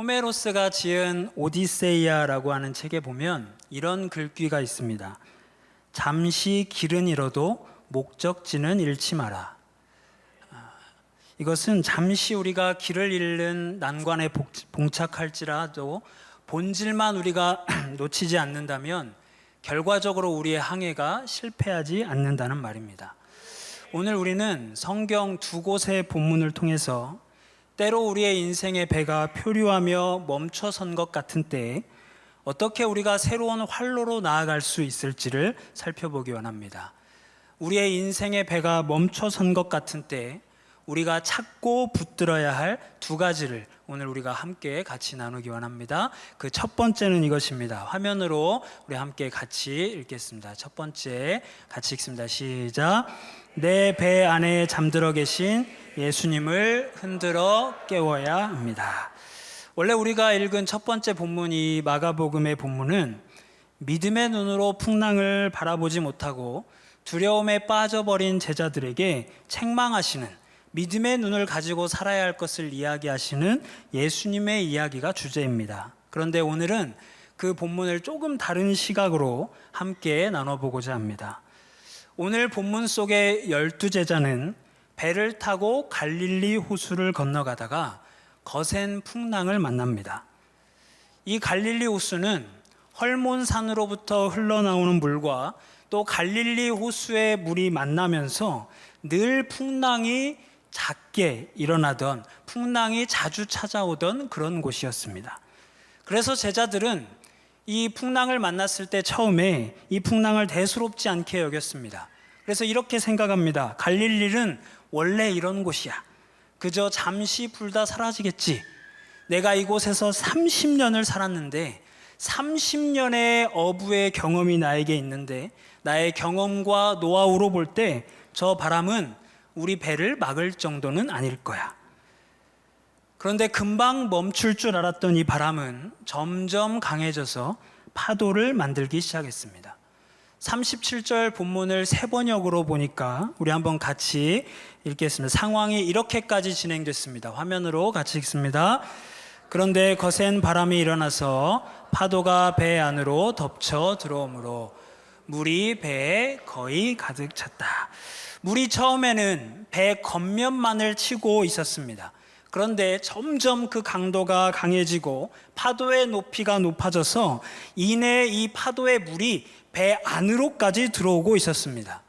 호메로스가 지은 오디세이아라고 하는 책에 보면 이런 글귀가 있습니다. 잠시 길은 잃어도 목적지는 잃지 마라. 이것은 잠시 우리가 길을 잃는 난관에 봉착할지라도 본질만 우리가 놓치지 않는다면 결과적으로 우리의 항해가 실패하지 않는다는 말입니다. 오늘 우리는 성경 두 곳의 본문을 통해서 때로 우리의 인생의 배가 표류하며 멈춰선 것 같은 때에 어떻게 우리가 새로운 활로로 나아갈 수 있을지를 살펴보기 원합니다. 우리의 인생의 배가 멈춰선 것 같은 때에 우리가 찾고 붙들어야 할 두 가지를 오늘 우리가 함께 같이 나누기 원합니다. 그 첫 번째는 이것입니다. 화면으로 우리 함께 같이 읽겠습니다. 첫 번째 같이 읽습니다. 시작. 내 배 안에 잠들어 계신 예수님을 흔들어 깨워야 합니다. 원래 우리가 읽은 첫 번째 본문이 마가복음의 본문은 믿음의 눈으로 풍랑을 바라보지 못하고 두려움에 빠져버린 제자들에게 책망하시는 믿음의 눈을 가지고 살아야 할 것을 이야기하시는 예수님의 이야기가 주제입니다. 그런데 오늘은 그 본문을 조금 다른 시각으로 함께 나눠보고자 합니다. 오늘 본문 속의 12제자는 배를 타고 갈릴리 호수를 건너가다가 거센 풍랑을 만납니다. 이 갈릴리 호수는 헐몬산으로부터 흘러나오는 물과 또 갈릴리 호수의 물이 만나면서 늘 풍랑이 작게 일어나던, 풍랑이 자주 찾아오던 그런 곳이었습니다. 그래서 제자들은 이 풍랑을 만났을 때 처음에 이 풍랑을 대수롭지 않게 여겼습니다. 그래서 이렇게 생각합니다. 갈릴리는 원래 이런 곳이야. 그저 잠시 불다 사라지겠지. 내가 이곳에서 30년을 살았는데 30년의 어부의 경험이 나에게 있는데 나의 경험과 노하우로 볼 때 저 바람은 우리 배를 막을 정도는 아닐 거야. 그런데 금방 멈출 줄 알았던 이 바람은 점점 강해져서 파도를 만들기 시작했습니다. 37절 본문을 새 번역으로 보니까 우리 한번 같이 읽겠습니다. 상황이 이렇게까지 진행됐습니다. 화면으로 같이 읽습니다. 그런데 거센 바람이 일어나서 파도가 배 안으로 덮쳐 들어오므로 물이 배에 거의 가득 찼다. 물이 처음에는 배 겉면만을 치고 있었습니다. 그런데 점점 그 강도가 강해지고 파도의 높이가 높아져서 이내 이 파도의 물이 배 안으로까지 들어오고 있었습니다.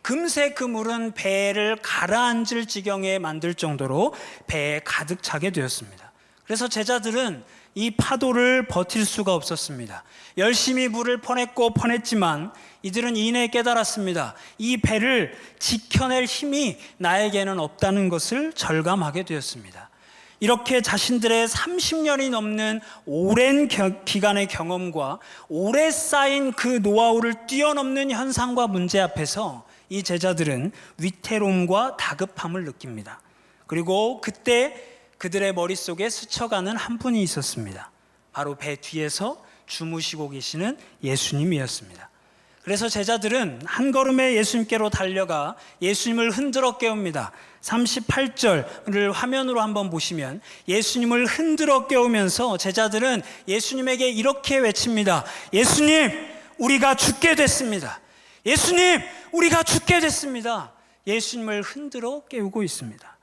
금세 그 물은 배를 가라앉을 지경에 만들 정도로 배에 가득 차게 되었습니다. 그래서 제자들은 이 파도를 버틸 수가 없었습니다. 열심히 물을 퍼냈지만 이들은 이내 깨달았습니다. 이 배를 지켜낼 힘이 나에게는 없다는 것을 절감하게 되었습니다. 이렇게 자신들의 30년이 넘는 오랜 기간의 경험과 오래 쌓인 그 노하우를 뛰어넘는 현상과 문제 앞에서 이 제자들은 위태로움과 다급함을 느낍니다. 그리고 그때 그들의 머릿속에 스쳐가는 한 분이 있었습니다. 바로 배 뒤에서 주무시고 계시는 예수님이었습니다. 그래서 제자들은 한 걸음에 예수님께로 달려가 예수님을 흔들어 깨웁니다. 38절을 화면으로 한번 보시면 예수님을 흔들어 깨우면서 제자들은 예수님에게 이렇게 외칩니다. 예수님, 우리가 죽게 됐습니다. 예수님, 우리가 죽게 됐습니다. 예수님을 흔들어 깨우고 있습니다.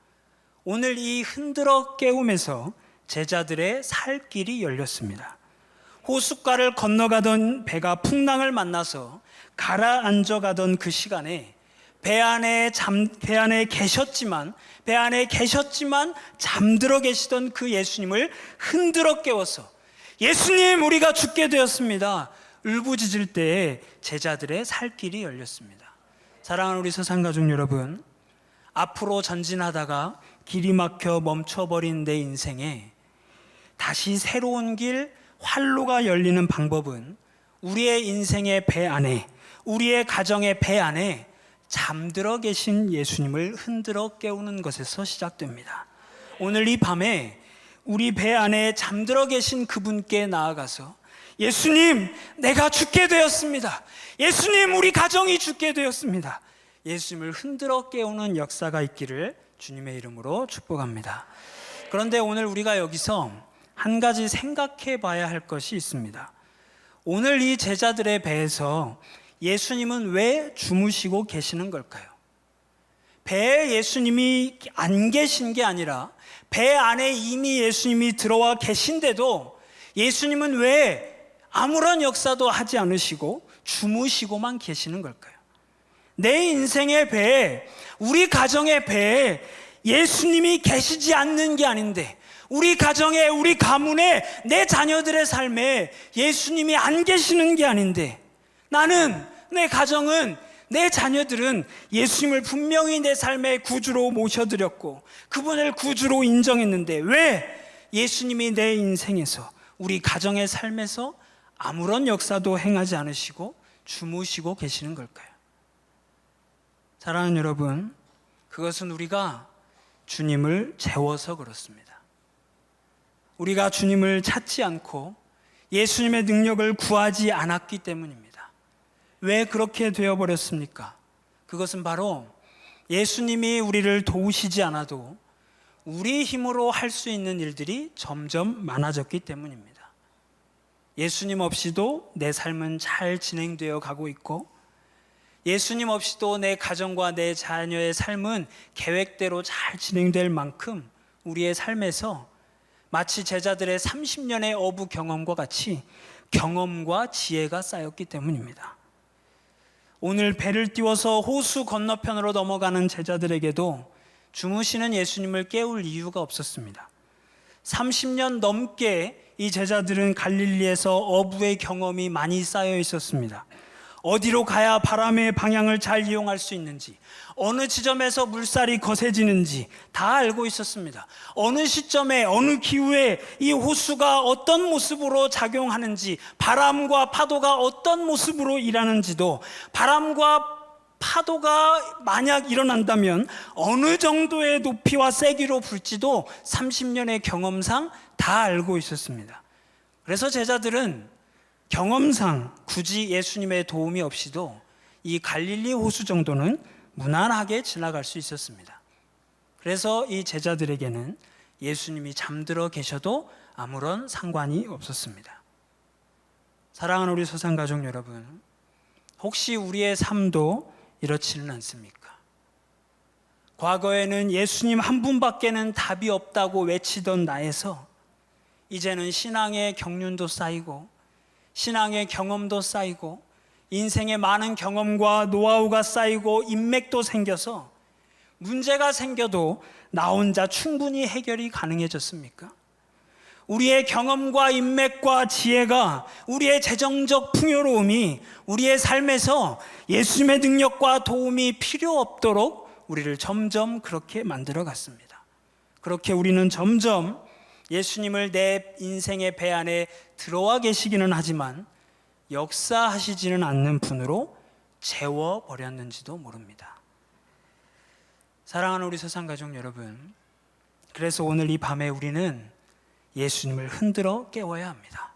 오늘 이 흔들어 깨움에서 제자들의 살 길이 열렸습니다. 호숫가를 건너가던 배가 풍랑을 만나서 가라앉아 가던 그 시간에 배 안에 계셨지만 잠들어 계시던 그 예수님을 흔들어 깨워서 예수님, 우리가 죽게 되었습니다. 울부짖을 때에 제자들의 살 길이 열렸습니다. 사랑하는 우리 서산가족 여러분, 앞으로 전진하다가 길이 막혀 멈춰버린 내 인생에 다시 새로운 길, 활로가 열리는 방법은 우리의 인생의 배 안에, 우리의 가정의 배 안에 잠들어 계신 예수님을 흔들어 깨우는 것에서 시작됩니다. 오늘 이 밤에 우리 배 안에 잠들어 계신 그분께 나아가서 예수님, 내가 죽게 되었습니다. 예수님, 우리 가정이 죽게 되었습니다. 예수님을 흔들어 깨우는 역사가 있기를 주님의 이름으로 축복합니다. 그런데 오늘 우리가 여기서 한 가지 생각해 봐야 할 것이 있습니다. 오늘 이 제자들의 배에서 예수님은 왜 주무시고 계시는 걸까요? 배에 예수님이 안 계신 게 아니라 배 안에 이미 예수님이 들어와 계신데도 예수님은 왜 아무런 역사도 하지 않으시고 주무시고만 계시는 걸까요? 내 인생의 배에, 우리 가정의 배에 예수님이 계시지 않는 게 아닌데, 우리 가정에, 우리 가문에, 내 자녀들의 삶에 예수님이 안 계시는 게 아닌데, 나는, 내 가정은, 내 자녀들은 예수님을 분명히 내 삶의 구주로 모셔드렸고 그분을 구주로 인정했는데 왜 예수님이 내 인생에서, 우리 가정의 삶에서 아무런 역사도 행하지 않으시고 주무시고 계시는 걸까요? 사랑하는 여러분, 그것은 우리가 주님을 재워서 그렇습니다. 우리가 주님을 찾지 않고 예수님의 능력을 구하지 않았기 때문입니다. 왜 그렇게 되어버렸습니까? 그것은 바로 예수님이 우리를 도우시지 않아도 우리 힘으로 할 수 있는 일들이 점점 많아졌기 때문입니다. 예수님 없이도 내 삶은 잘 진행되어 가고 있고, 예수님 없이도 내 가정과 내 자녀의 삶은 계획대로 잘 진행될 만큼 우리의 삶에서 마치 제자들의 30년의 어부 경험과 같이 경험과 지혜가 쌓였기 때문입니다. 오늘 배를 띄워서 호수 건너편으로 넘어가는 제자들에게도 주무시는 예수님을 깨울 이유가 없었습니다. 30년 넘게 이 제자들은 갈릴리에서 어부의 경험이 많이 쌓여 있었습니다. 어디로 가야 바람의 방향을 잘 이용할 수 있는지, 어느 지점에서 물살이 거세지는지 다 알고 있었습니다. 어느 시점에, 어느 기후에 이 호수가 어떤 모습으로 작용하는지, 바람과 파도가 어떤 모습으로 일하는지도, 바람과 파도가 만약 일어난다면 어느 정도의 높이와 세기로 불지도 30년의 경험상 다 알고 있었습니다. 그래서 제자들은 경험상 굳이 예수님의 도움이 없이도 이 갈릴리 호수 정도는 무난하게 지나갈 수 있었습니다. 그래서 이 제자들에게는 예수님이 잠들어 계셔도 아무런 상관이 없었습니다. 사랑하는 우리 소상가족 여러분, 혹시 우리의 삶도 이렇지는 않습니까? 과거에는 예수님 한 분밖에는 답이 없다고 외치던 나에서 이제는 신앙의 경륜도 쌓이고 신앙의 경험도 쌓이고 인생의 많은 경험과 노하우가 쌓이고 인맥도 생겨서 문제가 생겨도 나 혼자 충분히 해결이 가능해졌습니까? 우리의 경험과 인맥과 지혜가, 우리의 재정적 풍요로움이 우리의 삶에서 예수님의 능력과 도움이 필요 없도록 우리를 점점 그렇게 만들어 갔습니다. 그렇게 우리는 점점 예수님을 내 인생의 배 안에 들어와 계시기는 하지만 역사하시지는 않는 분으로 재워버렸는지도 모릅니다. 사랑하는 우리 소상가족 여러분, 그래서 오늘 이 밤에 우리는 예수님을 흔들어 깨워야 합니다.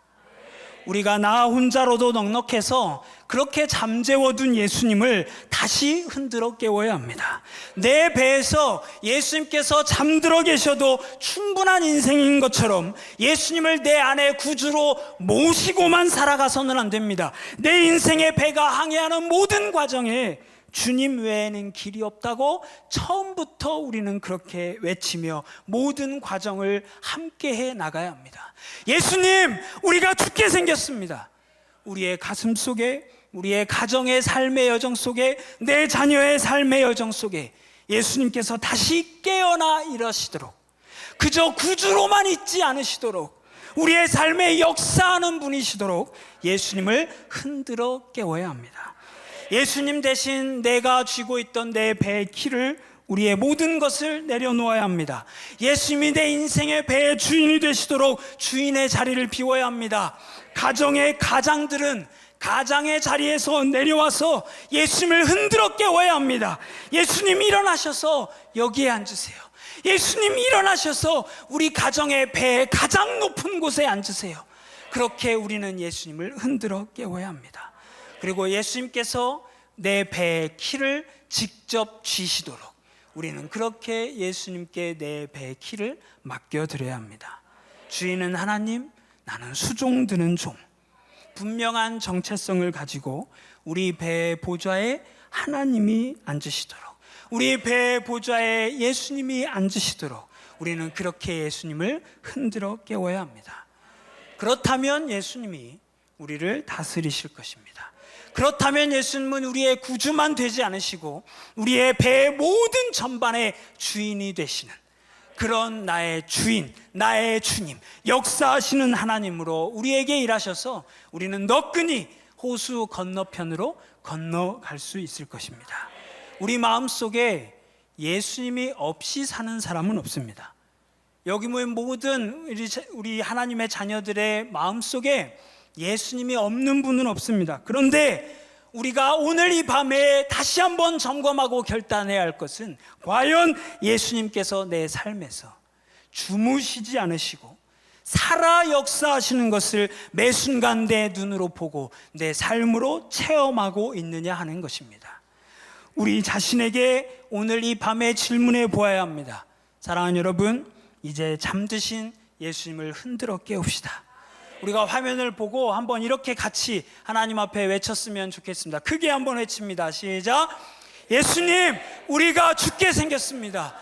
우리가 나 혼자로도 넉넉해서 그렇게 잠재워둔 예수님을 다시 흔들어 깨워야 합니다. 내 배에서 예수님께서 잠들어 계셔도 충분한 인생인 것처럼 예수님을 내 안에 구주로 모시고만 살아가서는 안 됩니다. 내 인생의 배가 항해하는 모든 과정에 주님 외에는 길이 없다고 처음부터 우리는 그렇게 외치며 모든 과정을 함께 해 나가야 합니다. 예수님, 우리가 죽게 생겼습니다. 우리의 가슴 속에, 우리의 가정의 삶의 여정 속에, 내 자녀의 삶의 여정 속에 예수님께서 다시 깨어나 일하시도록, 그저 구주로만 있지 않으시도록, 우리의 삶에 역사하는 분이시도록 예수님을 흔들어 깨워야 합니다. 예수님 대신 내가 쥐고 있던 내 배의 키를, 우리의 모든 것을 내려놓아야 합니다. 예수님이 내 인생의 배의 주인이 되시도록 주인의 자리를 비워야 합니다. 가정의 가장들은 가장의 자리에서 내려와서 예수님을 흔들어 깨워야 합니다. 예수님 일어나셔서 여기에 앉으세요. 예수님 일어나셔서 우리 가정의 배의 가장 높은 곳에 앉으세요. 그렇게 우리는 예수님을 흔들어 깨워야 합니다. 그리고 예수님께서 내 배의 키를 직접 쥐시도록 우리는 그렇게 예수님께 내 배의 키를 맡겨드려야 합니다. 주인은 하나님, 나는 수종드는 종. 분명한 정체성을 가지고 우리 배의 보좌에 하나님이 앉으시도록, 우리 배의 보좌에 예수님이 앉으시도록 우리는 그렇게 예수님을 흔들어 깨워야 합니다. 그렇다면 예수님이 우리를 다스리실 것입니다. 그렇다면 예수님은 우리의 구주만 되지 않으시고 우리의 배의 모든 전반의 주인이 되시는 그런 나의 주인, 나의 주님, 역사하시는 하나님으로 우리에게 일하셔서 우리는 너끈히 호수 건너편으로 건너갈 수 있을 것입니다. 우리 마음속에 예수님이 없이 사는 사람은 없습니다. 여기 모인 모든 우리 하나님의 자녀들의 마음속에 예수님이 없는 분은 없습니다. 그런데 우리가 오늘 이 밤에 다시 한번 점검하고 결단해야 할 것은 과연 예수님께서 내 삶에서 주무시지 않으시고 살아 역사하시는 것을 매 순간 내 눈으로 보고 내 삶으로 체험하고 있느냐 하는 것입니다. 우리 자신에게 오늘 이 밤에 질문해 보아야 합니다. 사랑하는 여러분, 이제 잠드신 예수님을 흔들어 깨웁시다. 우리가 화면을 보고 한번 이렇게 같이 하나님 앞에 외쳤으면 좋겠습니다. 크게 한번 외칩니다. 시작. 예수님, 우리가 죽게 생겼습니다.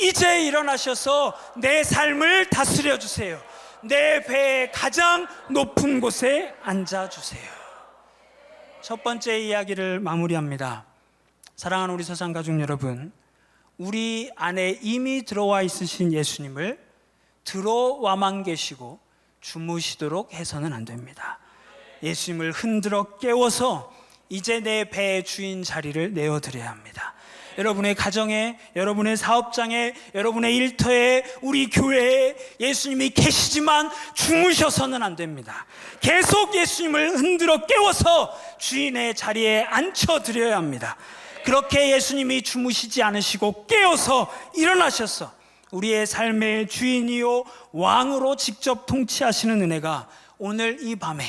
이제 일어나셔서 내 삶을 다스려 주세요. 내 배의 가장 높은 곳에 앉아주세요. 첫 번째 이야기를 마무리합니다. 사랑하는 우리 서산가족 여러분, 우리 안에 이미 들어와 있으신 예수님을 들어와만 계시고 주무시도록 해서는 안 됩니다. 예수님을 흔들어 깨워서 이제 내 배의 주인 자리를 내어드려야 합니다. 여러분의 가정에, 여러분의 사업장에, 여러분의 일터에, 우리 교회에 예수님이 계시지만 주무셔서는 안 됩니다. 계속 예수님을 흔들어 깨워서 주인의 자리에 앉혀드려야 합니다. 그렇게 예수님이 주무시지 않으시고 깨워서 일어나셔서 우리의 삶의 주인이요 왕으로 직접 통치하시는 은혜가 오늘 이 밤에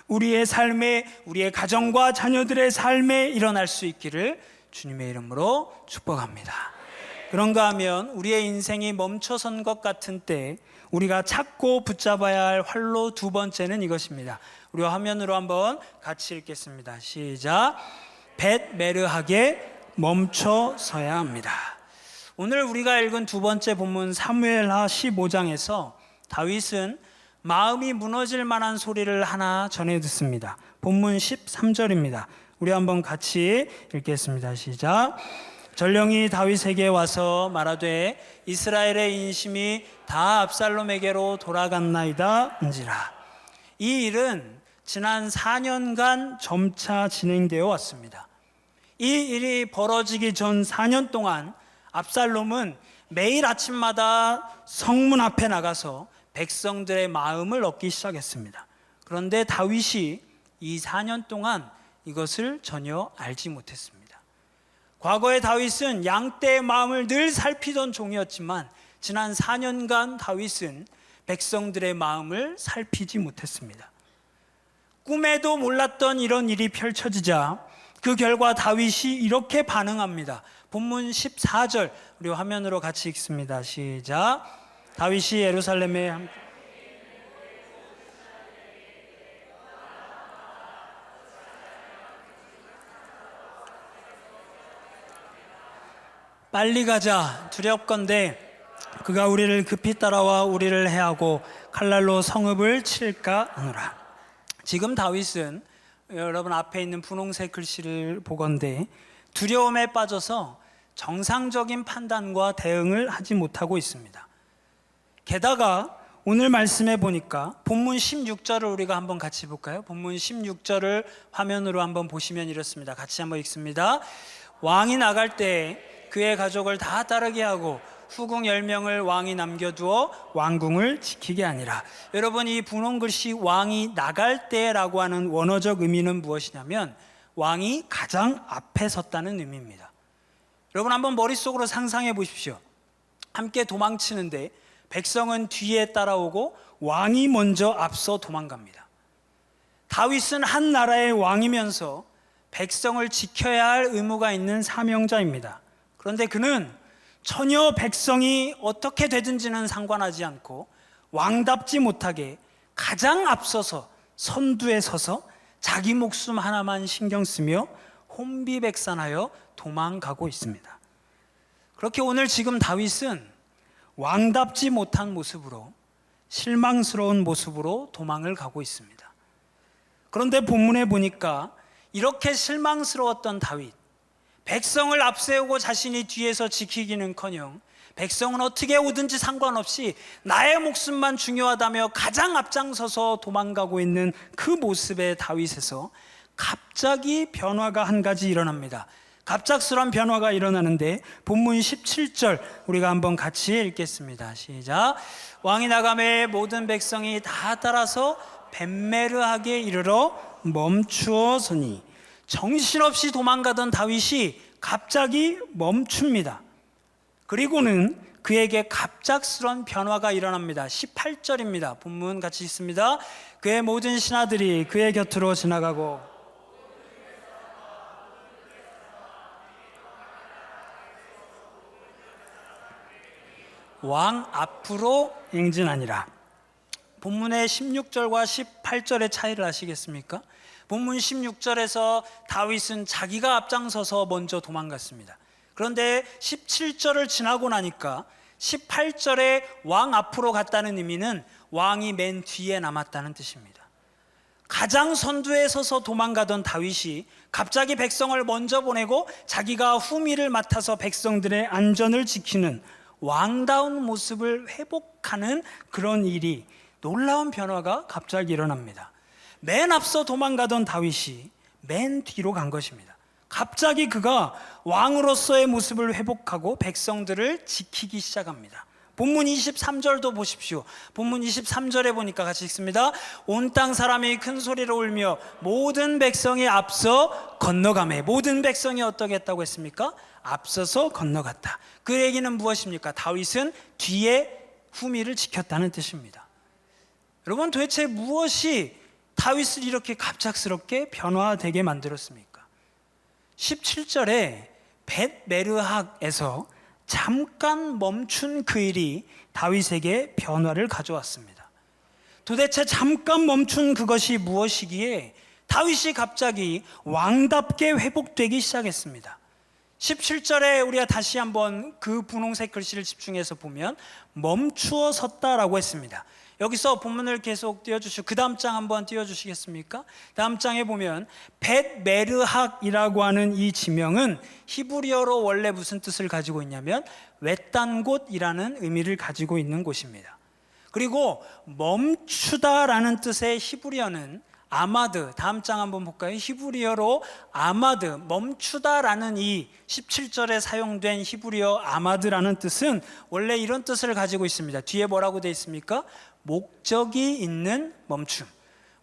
우리의 삶에, 우리의 가정과 자녀들의 삶에 일어날 수 있기를 주님의 이름으로 축복합니다. 그런가 하면 우리의 인생이 멈춰선 것 같은 때 우리가 찾고 붙잡아야 할 활로 두 번째는 이것입니다. 우리 화면으로 한번 같이 읽겠습니다. 시작. 벳메르하게 멈춰서야 합니다. 오늘 우리가 읽은 두 번째 본문 사무엘하 15장에서 다윗은 마음이 무너질 만한 소리를 하나 전해 듣습니다. 본문 13절입니다. 우리 한번 같이 읽겠습니다. 시작. 전령이 다윗에게 와서 말하되 이스라엘의 인심이 다 압살롬에게로 돌아갔나이다 은지라. 이 일은 지난 4년간 점차 진행되어 왔습니다. 이 일이 벌어지기 전 4년 동안 압살롬은 매일 아침마다 성문 앞에 나가서 백성들의 마음을 얻기 시작했습니다. 그런데 다윗이 이 4년 동안 이것을 전혀 알지 못했습니다. 과거의 다윗은 양떼의 마음을 늘 살피던 종이었지만 지난 4년간 다윗은 백성들의 마음을 살피지 못했습니다. 꿈에도 몰랐던 이런 일이 펼쳐지자 그 결과 다윗이 이렇게 반응합니다. 본문 14절 우리 화면으로 같이 읽습니다. 시작. 다윗이 예루살렘에 빨리 가자 두렵건대 그가 우리를 급히 따라와 우리를 해하고 칼날로 성읍을 칠까 하노라. 지금 다윗은 여러분 앞에 있는 분홍색 글씨를 보건대 두려움에 빠져서 정상적인 판단과 대응을 하지 못하고 있습니다. 게다가 오늘 말씀해 보니까 본문 16절을 우리가 한번 같이 볼까요? 본문 16절을 화면으로 한번 보시면 이렇습니다. 같이 한번 읽습니다. 왕이 나갈 때 그의 가족을 다 따르게 하고 후궁 10명을 왕이 남겨두어 왕궁을 지키게 하니라. 여러분, 이 분홍 글씨 왕이 나갈 때라고 하는 원어적 의미는 무엇이냐면 왕이 가장 앞에 섰다는 의미입니다. 여러분 한번 머릿속으로 상상해 보십시오. 함께 도망치는데 백성은 뒤에 따라오고 왕이 먼저 앞서 도망갑니다. 다윗은 한 나라의 왕이면서 백성을 지켜야 할 의무가 있는 사명자입니다. 그런데 그는 전혀 백성이 어떻게 되든지는 상관하지 않고 왕답지 못하게 가장 앞서서 선두에 서서 자기 목숨 하나만 신경 쓰며 혼비백산하여 도망가고 있습니다. 그렇게 오늘 지금 다윗은 왕답지 못한 모습으로, 실망스러운 모습으로 도망을 가고 있습니다. 그런데 본문에 보니까 이렇게 실망스러웠던 다윗, 백성을 앞세우고 자신이 뒤에서 지키기는커녕 백성은 어떻게 오든지 상관없이 나의 목숨만 중요하다며 가장 앞장서서 도망가고 있는 그 모습의 다윗에서 갑자기 변화가 한 가지 일어납니다. 갑작스러운 변화가 일어나는데 본문 17절 우리가 한번 같이 읽겠습니다. 시작. 왕이 나가매 모든 백성이 다 따라서 벳메르하게 이르러 멈추어서니, 정신없이 도망가던 다윗이 갑자기 멈춥니다. 그리고는 그에게 갑작스런 변화가 일어납니다. 18절입니다. 본문 같이 읽습니다. 그의 모든 신하들이 그의 곁으로 지나가고 왕 앞으로 행진하니라. 본문의 16절과 18절의 차이를 아시겠습니까? 본문 16절에서 다윗은 자기가 앞장서서 먼저 도망갔습니다. 그런데 17절을 지나고 나니까 18절에 왕 앞으로 갔다는 의미는 왕이 맨 뒤에 남았다는 뜻입니다. 가장 선두에 서서 도망가던 다윗이 갑자기 백성을 먼저 보내고 자기가 후미를 맡아서 백성들의 안전을 지키는 왕다운 모습을 회복하는 그런 일이, 놀라운 변화가 갑자기 일어납니다. 맨 앞서 도망가던 다윗이 맨 뒤로 간 것입니다. 갑자기 그가 왕으로서의 모습을 회복하고 백성들을 지키기 시작합니다. 본문 23절도 보십시오. 본문 23절에 보니까 같이 읽습니다. 온 땅 사람이 큰 소리로 울며 모든 백성이 앞서 건너가매. 모든 백성이 어떻게 했다고 했습니까? 앞서서 건너갔다. 그 얘기는 무엇입니까? 다윗은 뒤에 후미를 지켰다는 뜻입니다. 여러분, 도대체 무엇이 다윗을 이렇게 갑작스럽게 변화되게 만들었습니까? 17절에 벳메르학에서 잠깐 멈춘 그 일이 다윗에게 변화를 가져왔습니다. 도대체 잠깐 멈춘 그것이 무엇이기에 다윗이 갑자기 왕답게 회복되기 시작했습니다. 17절에 우리가 다시 한번 그 분홍색 글씨를 집중해서 보면 멈추어 섰다라고 했습니다. 여기서 본문을 계속 띄워주시고 그 다음 장 한번 띄워주시겠습니까? 다음 장에 보면 벳메르학이라고 하는 이 지명은 히브리어로 원래 무슨 뜻을 가지고 있냐면 외딴 곳이라는 의미를 가지고 있는 곳입니다. 그리고 멈추다라는 뜻의 히브리어는 아마드, 다음 장 한번 볼까요? 히브리어로 아마드, 멈추다라는 이 17절에 사용된 히브리어 아마드라는 뜻은 원래 이런 뜻을 가지고 있습니다. 뒤에 뭐라고 되어 있습니까? 목적이 있는 멈춤.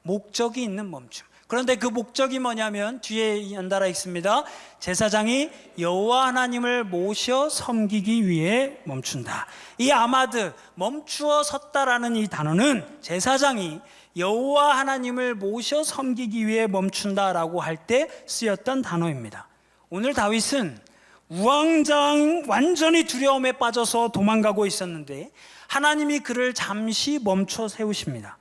목적이 있는 멈춤. 그런데 그 목적이 뭐냐면 뒤에 연달아 있습니다. 제사장이 여호와 하나님을 모셔 섬기기 위해 멈춘다. 이 아마드, 멈추어 섰다라는 이 단어는 제사장이 여호와 하나님을 모셔 섬기기 위해 멈춘다라고 할 때 쓰였던 단어입니다. 오늘 다윗은 우왕좌왕 완전히 두려움에 빠져서 도망가고 있었는데 하나님이 그를 잠시 멈춰 세우십니다.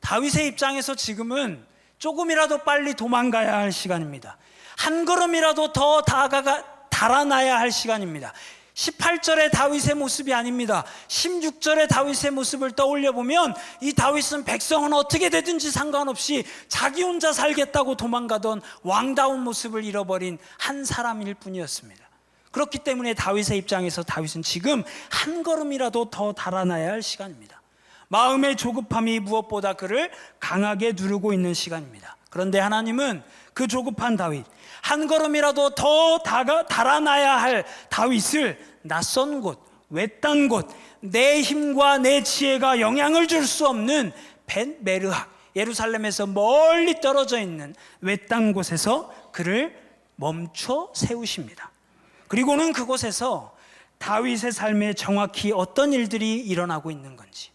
다윗의 입장에서 지금은 조금이라도 빨리 도망가야 할 시간입니다. 한 걸음이라도 더 달아나야 할 시간입니다. 18절의 다윗의 모습이 아닙니다. 16절의 다윗의 모습을 떠올려 보면 이 다윗은 백성은 어떻게 되든지 상관없이 자기 혼자 살겠다고 도망가던 왕다운 모습을 잃어버린 한 사람일 뿐이었습니다. 그렇기 때문에 다윗의 입장에서 다윗은 지금 한 걸음이라도 더 달아나야 할 시간입니다. 마음의 조급함이 무엇보다 그를 강하게 누르고 있는 시간입니다. 그런데 하나님은 그 조급한 다윗, 한 걸음이라도 더 달아나야 할 다윗을 낯선 곳, 외딴 곳, 내 힘과 내 지혜가 영향을 줄 수 없는 벳메르학, 예루살렘에서 멀리 떨어져 있는 외딴 곳에서 그를 멈춰 세우십니다. 그리고는 그곳에서 다윗의 삶에 정확히 어떤 일들이 일어나고 있는 건지,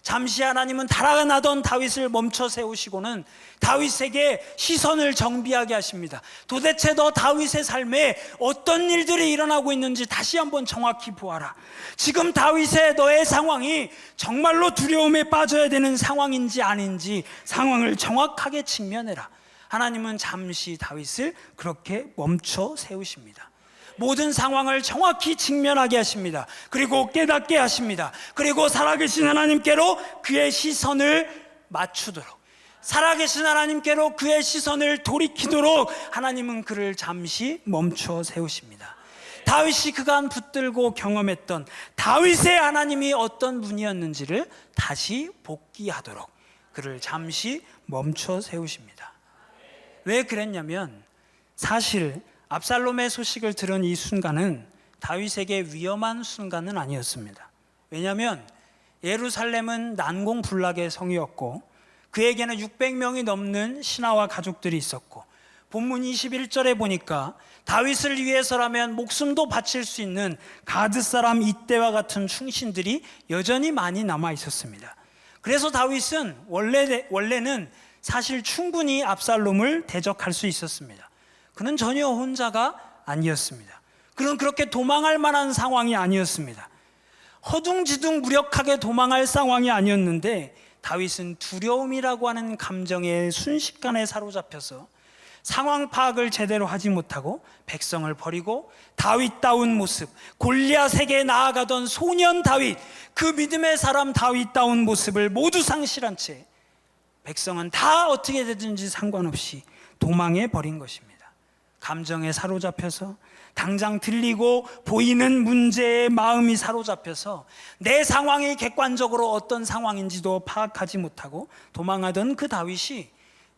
잠시 하나님은 달아나던 다윗을 멈춰 세우시고는 다윗에게 시선을 정비하게 하십니다. 도대체 너 다윗의 삶에 어떤 일들이 일어나고 있는지 다시 한번 정확히 보아라. 지금 다윗의 너의 상황이 정말로 두려움에 빠져야 되는 상황인지 아닌지 상황을 정확하게 직면해라. 하나님은 잠시 다윗을 그렇게 멈춰 세우십니다. 모든 상황을 정확히 직면하게 하십니다. 그리고 깨닫게 하십니다. 그리고 살아계신 하나님께로 그의 시선을 맞추도록, 살아계신 하나님께로 그의 시선을 돌이키도록 하나님은 그를 잠시 멈춰 세우십니다. 다윗이 그간 붙들고 경험했던 다윗의 하나님이 어떤 분이었는지를 다시 복기하도록 그를 잠시 멈춰 세우십니다. 왜 그랬냐면 사실 압살롬의 소식을 들은 이 순간은 다윗에게 위험한 순간은 아니었습니다. 왜냐하면 예루살렘은 난공불락의 성이었고 그에게는 600명이 넘는 신하와 가족들이 있었고 본문 21절에 보니까 다윗을 위해서라면 목숨도 바칠 수 있는 가드 사람 이때와 같은 충신들이 여전히 많이 남아 있었습니다. 그래서 다윗은 원래는 사실 충분히 압살롬을 대적할 수 있었습니다. 그는 전혀 혼자가 아니었습니다. 그는 그렇게 도망할 만한 상황이 아니었습니다. 허둥지둥 무력하게 도망할 상황이 아니었는데 다윗은 두려움이라고 하는 감정에 순식간에 사로잡혀서 상황 파악을 제대로 하지 못하고 백성을 버리고 다윗다운 모습, 골리앗에게 나아가던 소년 다윗, 그 믿음의 사람 다윗다운 모습을 모두 상실한 채 백성은 다 어떻게 되든지 상관없이 도망해 버린 것입니다. 감정에 사로잡혀서 당장 들리고 보이는 문제에 마음이 사로잡혀서 내 상황이 객관적으로 어떤 상황인지도 파악하지 못하고 도망하던 그 다윗이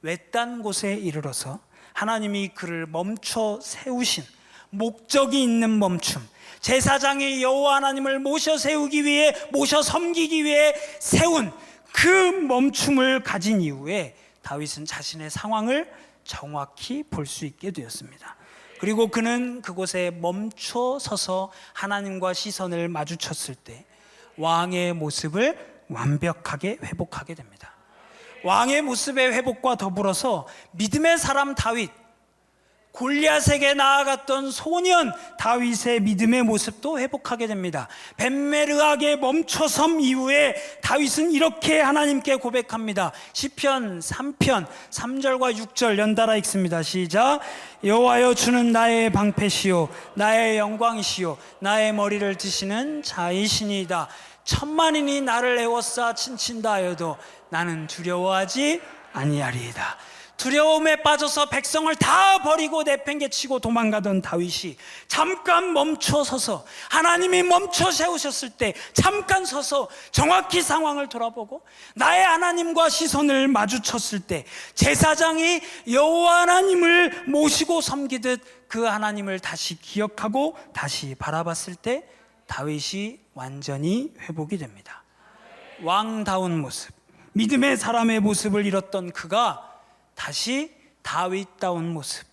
외딴 곳에 이르러서 하나님이 그를 멈춰 세우신 목적이 있는 멈춤, 제사장이 여호와 하나님을 모셔 세우기 위해, 모셔 섬기기 위해 세운 그 멈춤을 가진 이후에 다윗은 자신의 상황을 정확히 볼 수 있게 되었습니다. 그리고 그는 그곳에 멈춰 서서 하나님과 시선을 마주쳤을 때 왕의 모습을 완벽하게 회복하게 됩니다. 왕의 모습의 회복과 더불어서 믿음의 사람 다윗, 골리앗에게 나아갔던 소년 다윗의 믿음의 모습도 회복하게 됩니다. 벳메르하게 멈춰섬 이후에 다윗은 이렇게 하나님께 고백합니다. 시편 3편 3절과 6절 연달아 읽습니다. 시작. 여호와여, 주는 나의 방패시요 나의 영광이시요 나의 머리를 드시는 자이시니이다. 천만인이 나를 에워싸 친친다 하여도 나는 두려워하지 아니하리이다. 두려움에 빠져서 백성을 다 버리고 내팽개치고 도망가던 다윗이 잠깐 멈춰 서서, 하나님이 멈춰 세우셨을 때 잠깐 서서 정확히 상황을 돌아보고 나의 하나님과 시선을 마주쳤을 때 제사장이 여호와 하나님을 모시고 섬기듯 그 하나님을 다시 기억하고 다시 바라봤을 때 다윗이 완전히 회복이 됩니다. 왕다운 모습, 믿음의 사람의 모습을 잃었던 그가 다시 다윗다운 모습,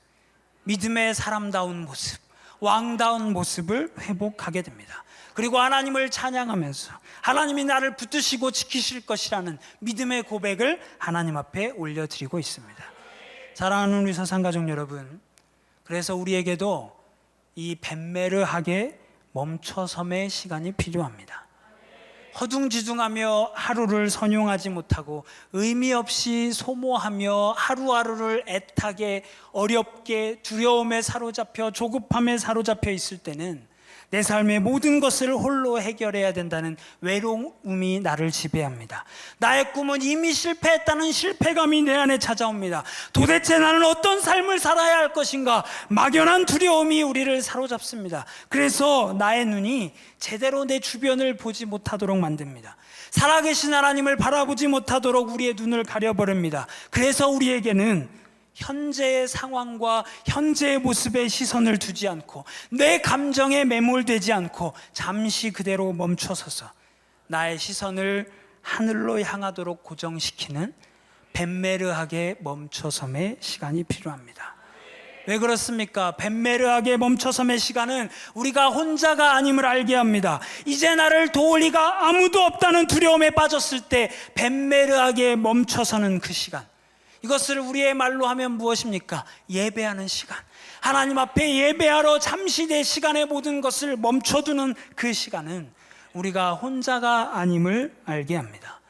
믿음의 사람다운 모습, 왕다운 모습을 회복하게 됩니다. 그리고 하나님을 찬양하면서 하나님이 나를 붙드시고 지키실 것이라는 믿음의 고백을 하나님 앞에 올려드리고 있습니다. 사랑하는 우리 사상가족 여러분, 그래서 우리에게도 이 벳메르하게 멈춰섬의 시간이 필요합니다. 허둥지둥하며 하루를 선용하지 못하고 의미 없이 소모하며 하루하루를 애타게 어렵게 두려움에 사로잡혀 조급함에 사로잡혀 있을 때는 내 삶의 모든 것을 홀로 해결해야 된다는 외로움이 나를 지배합니다. 나의 꿈은 이미 실패했다는 실패감이 내 안에 찾아옵니다. 도대체 나는 어떤 삶을 살아야 할 것인가? 막연한 두려움이 우리를 사로잡습니다. 그래서 나의 눈이 제대로 내 주변을 보지 못하도록 만듭니다. 살아계신 하나님을 바라보지 못하도록 우리의 눈을 가려버립니다. 그래서 우리에게는 현재의 상황과 현재의 모습에 시선을 두지 않고 내 감정에 매몰되지 않고 잠시 그대로 멈춰서서 나의 시선을 하늘로 향하도록 고정시키는 벳메르하게 멈춰섬의 시간이 필요합니다. 왜 그렇습니까? 벤메르하게 멈춰섬의 시간은 우리가 혼자가 아님을 알게 합니다. 이제 나를 도울 이가 아무도 없다는 두려움에 빠졌을 때 벤메르하게 멈춰서는 그 시간, 이것을 우리의 말로 하면 무엇입니까? 예배하는 시간. 하나님 앞에 예배하러 잠시 내 시간의 모든 것을 멈춰두는 그 시간은 우리가 혼자가 아님을 알게 합니다.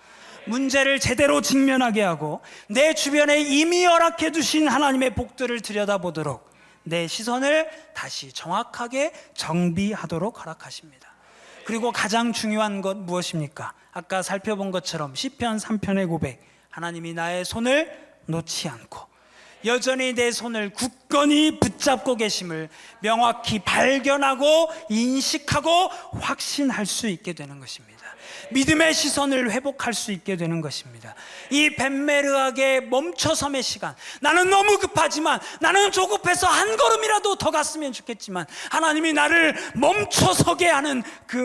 문제를 제대로 직면하게 하고 내 주변에 이미 허락해 두신 하나님의 복들을 들여다보도록 내 시선을 다시 정확하게 정비하도록 허락하십니다. 그리고 가장 중요한 것 무엇입니까? 아까 살펴본 것처럼 시편 3편의 고백, 하나님이 나의 손을 놓지 않고 여전히 내 손을 굳건히 붙잡고 계심을 명확히 발견하고 인식하고 확신할 수 있게 되는 것입니다. 믿음의 시선을 회복할 수 있게 되는 것입니다. 이 벤메르하게 멈춰섬의 시간, 나는 너무 급하지만, 나는 조급해서 한 걸음이라도 더 갔으면 좋겠지만 하나님이 나를 멈춰서게 하는 그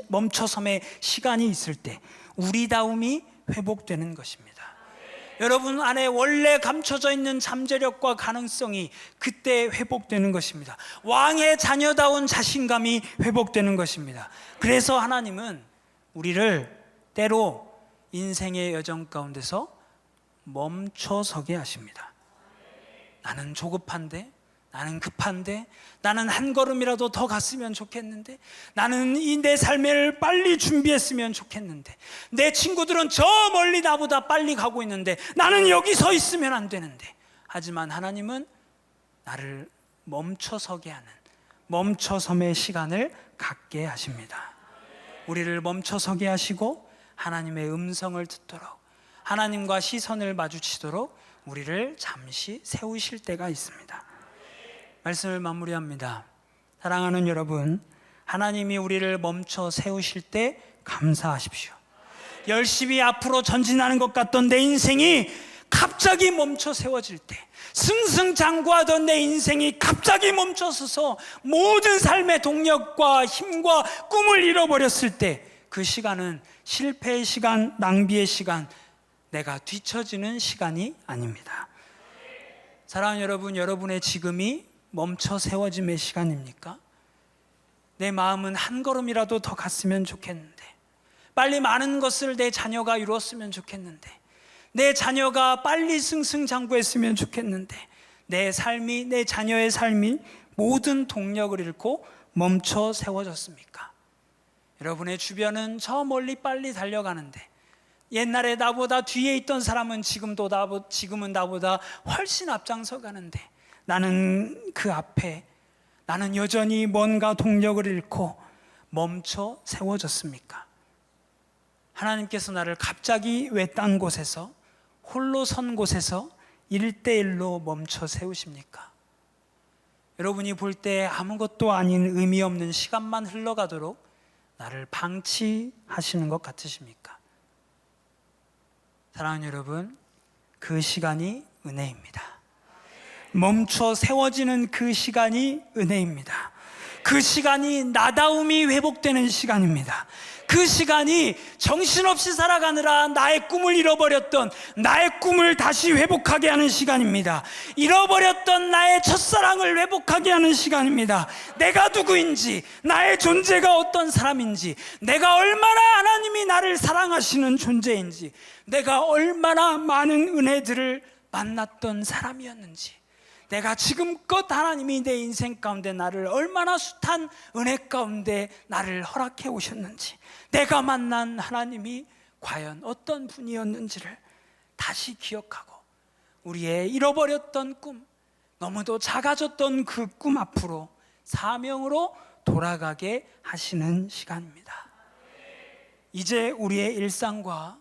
멈춰섬의 시간이 있을 때 우리다움이 회복되는 것입니다. 여러분 안에 원래 감춰져 있는 잠재력과 가능성이 그때 회복되는 것입니다. 왕의 자녀다운 자신감이 회복되는 것입니다. 그래서 하나님은 우리를 때로 인생의 여정 가운데서 멈춰서게 하십니다. 나는 조급한데, 나는 급한데, 나는 한 걸음이라도 더 갔으면 좋겠는데, 나는 이 내 삶을 빨리 준비했으면 좋겠는데, 내 친구들은 저 멀리 나보다 빨리 가고 있는데 나는 여기 서 있으면 안 되는데, 하지만 하나님은 나를 멈춰서게 하는 멈춰섬의 시간을 갖게 하십니다. 우리를 멈춰서게 하시고 하나님의 음성을 듣도록, 하나님과 시선을 마주치도록 우리를 잠시 세우실 때가 있습니다. 말씀을 마무리합니다. 사랑하는 여러분, 하나님이 우리를 멈춰 세우실 때 감사하십시오. 열심히 앞으로 전진하는 것 같던 내 인생이 갑자기 멈춰 세워질 때, 승승장구하던 내 인생이 갑자기 멈춰서서 모든 삶의 동력과 힘과 꿈을 잃어버렸을 때, 그 시간은 실패의 시간, 낭비의 시간, 내가 뒤처지는 시간이 아닙니다. 사랑하는 여러분, 여러분의 지금이 멈춰 세워짐의 시간입니까? 내 마음은 한 걸음이라도 더 갔으면 좋겠는데, 빨리 많은 것을 내 자녀가 이루었으면 좋겠는데, 내 자녀가 빨리 승승장구했으면 좋겠는데, 내 삶이, 내 자녀의 삶이 모든 동력을 잃고 멈춰 세워졌습니까? 여러분의 주변은 저 멀리 빨리 달려가는데, 옛날에 나보다 뒤에 있던 사람은 지금은 나보다 훨씬 앞장서 가는데, 나는 그 앞에, 나는 여전히 뭔가 동력을 잃고 멈춰 세워졌습니까? 하나님께서 나를 갑자기 외딴 곳에서, 홀로 선 곳에서 1대1로 멈춰 세우십니까? 여러분이 볼 때 아무것도 아닌 의미 없는 시간만 흘러가도록 나를 방치하시는 것 같으십니까? 사랑하는 여러분, 그 시간이 은혜입니다. 멈춰 세워지는 그 시간이 은혜입니다. 그 시간이 나다움이 회복되는 시간입니다. 그 시간이 정신없이 살아가느라 나의 꿈을 잃어버렸던 나의 꿈을 다시 회복하게 하는 시간입니다. 잃어버렸던 나의 첫사랑을 회복하게 하는 시간입니다. 내가 누구인지, 나의 존재가 어떤 사람인지, 내가 얼마나 하나님이 나를 사랑하시는 존재인지, 내가 얼마나 많은 은혜들을 만났던 사람이었는지, 내가 지금껏 하나님이 내 인생 가운데 나를 얼마나 숱한 은혜 가운데 나를 허락해 오셨는지, 내가 만난 하나님이 과연 어떤 분이었는지를 다시 기억하고 우리의 잃어버렸던 꿈, 너무도 작아졌던 그 꿈 앞으로 사명으로 돌아가게 하시는 시간입니다. 이제 우리의 일상과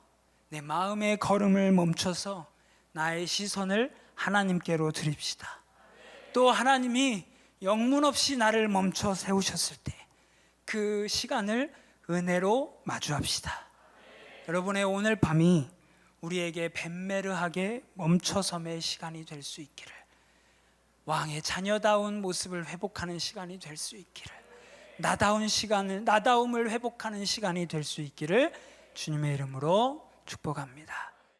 내 마음의 걸음을 멈춰서 나의 시선을 하나님께로 드립시다. 또 하나님이 영문 없이 나를 멈춰 세우셨을 때 그 시간을 은혜로 마주합시다. 여러분의 오늘 밤이 우리에게 벤메르하게 멈춰섬의 시간이 될 수 있기를, 왕의 자녀다운 모습을 회복하는 시간이 될 수 있기를, 나다움을 회복하는 시간이 될 수 있기를 주님의 이름으로 축복합니다.